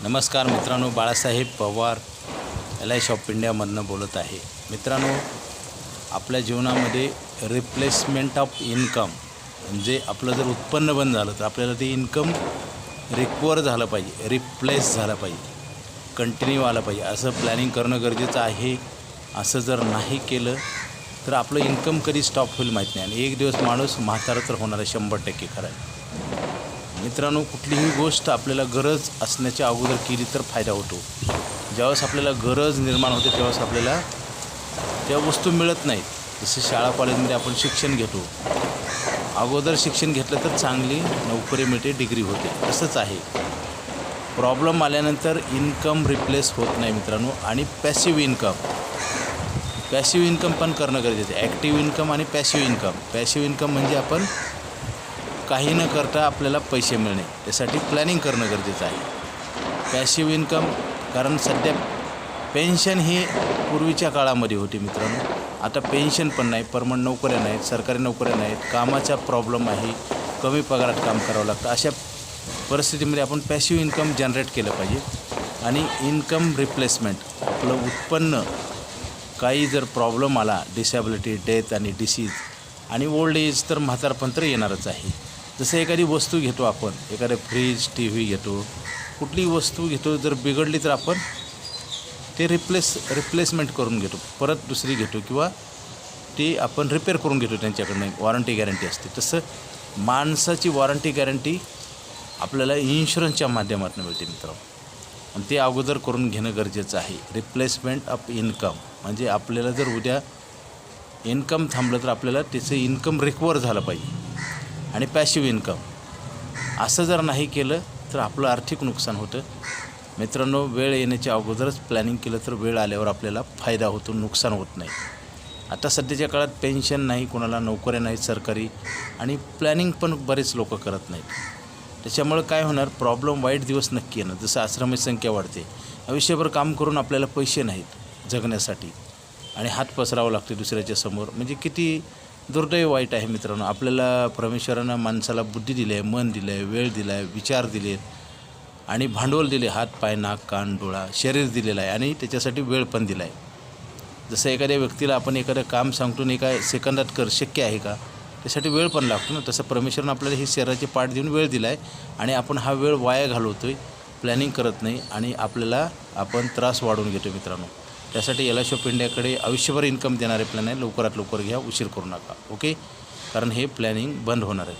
नमस्कार मित्रांनो, Balasaheb Pawar LIC of इंडियामधनं बोलत आहे। मित्रांनो, आपल्या जीवनामध्ये रिप्लेसमेंट ऑफ इन्कम म्हणजे आपलं जर उत्पन्न बंद झालं तर आपल्याला ते इन्कम रिकवर झालं पाहिजे, रिप्लेस झालं पाहिजे, कंटिन्यू आलं पाहिजे, असं प्लॅनिंग करणं गरजेचं आहे। असं जर नाही केलं तर आपलं इन्कम कधी स्टॉप होईल माहीत नाही आणि एक दिवस माणूस म्हातारा तर होणार आहे, 100% खरं आहे। मित्रांनो, कुठलीही गोष्ट आपल्याला गरज असण्याच्या अगोदर केली तर फायदा होतो। ज्यावेळेस आपल्याला गरज निर्माण होते त्यावेळेस आपल्याला त्या वस्तू मिळत नाहीत। जसं शाळा कॉलेजमध्ये आपण शिक्षण घेतो, अगोदर शिक्षण घेतलं तर चांगली नोकरी मिळते, डिग्री होते, तसंच आहे। प्रॉब्लेम आल्यानंतर इन्कम रिप्लेस होत नाही मित्रांनो। आणि पॅसिव्ह इन्कम पण करणं गरजेचं आहे। ॲक्टिव्ह इन्कम आणि पॅसिव्ह इन्कम म्हणजे आपण काही न करता आपल्याला पैसे मिळणे, त्यासाठी प्लॅनिंग करणं गरजेचं आहे। पॅसिव्ह इन्कम, कारण सध्या पेन्शन ही पूर्वीच्या काळामध्ये होती मित्रांनो, आता पेन्शन पण नाही, परमनंट नोकऱ्या नाहीत, सरकारी नोकऱ्या नाहीत, कामाचा प्रॉब्लेम आहे, कमी पगारात काम करावं लागतं। अशा परिस्थितीमध्ये आपण पॅसिव्ह इन्कम जनरेट केलं पाहिजे। आणि इन्कम रिप्लेसमेंट, आपलं उत्पन्न काही जर प्रॉब्लेम आला, डिसॅबिलिटी, डेथ आणि डिसीज आणि ओल्ड एज, तर म्हातारपण तर येणारच आहे। जसं एखादी वस्तू घेतो आपण, एखादं फ्रीज, TV घेतो, कुठलीही वस्तू घेतो, जर बिघडली तर आपण ते रिप्लेसमेंट करून घेतो, परत दुसरी घेतो किंवा ती आपण रिपेअर करून घेतो, त्यांच्याकडनं वॉरंटी गॅरंटी असते। तसं माणसाची वॉरंटी गॅरंटी आपल्याला इन्शुरन्सच्या माध्यमातून मिळते मित्रांनो, आणि ते अगोदर करून घेणं गरजेचं आहे। रिप्लेसमेंट ऑफ इन्कम म्हणजे आपल्याला जर उद्या इन्कम थांबलं तर आपल्याला त्याचं इन्कम रिकवर झालं पाहिजे। आणि पॅसिव्ह इन्कम असं जर नाही केलं तर आपलं आर्थिक नुकसान होतं मित्रांनो। वेळ येण्याच्या अगोदरच प्लॅनिंग केलं तर वेळ आल्यावर आपल्याला फायदा होतो, नुकसान होत नाही। आता सध्याच्या काळात पेन्शन नाही, कोणाला नोकऱ्या नाहीत सरकारी, आणि प्लॅनिंग पण बरेच लोक करत नाहीत। त्याच्यामुळे काय होणार, प्रॉब्लेम, वाईट दिवस नक्की येणार। जसं आश्रमाची संख्या वाढते, आयुष्यभर काम करून आपल्याला पैसे नाहीत जगण्यासाठी आणि हात पसरावं लागते दुसऱ्याच्या समोर, म्हणजे किती दुर्दैव वाईट आहे मित्रांनो। आपल्याला परमेश्वरानं माणसाला बुद्धी दिली आहे, मन दिलं आहे, वेळ दिला आहे, विचार दिले आणि भांडवल दिले, हात, पाय, नाक, कान, डोळा, शरीर दिलेलं आहे आणि त्याच्यासाठी वेळ पण दिला आहे। जसं एखाद्या व्यक्तीला आपण एखादं काम सांगतो आणि एका सेकंदात कर, शक्य आहे का? त्यासाठी वेळ पण लागतो ना। तसं परमेश्वरानं आपल्याला ही शरीराचे पार्ट देऊन वेळ दिला आहे आणि आपण हा वेळ वाया घालवतो आहे, प्लॅनिंग करत नाही आणि आपण त्रास वाढवून घेतो मित्रांनो। त्यासाठी LIC ऑफ इंडियाकडे आयुष्यभर इन्कम देणारे प्लॅन आहे, लवकरात लवकर घ्या, उशीर करू नका, ओके? कारण हे प्लॅनिंग बंद होणार आहे।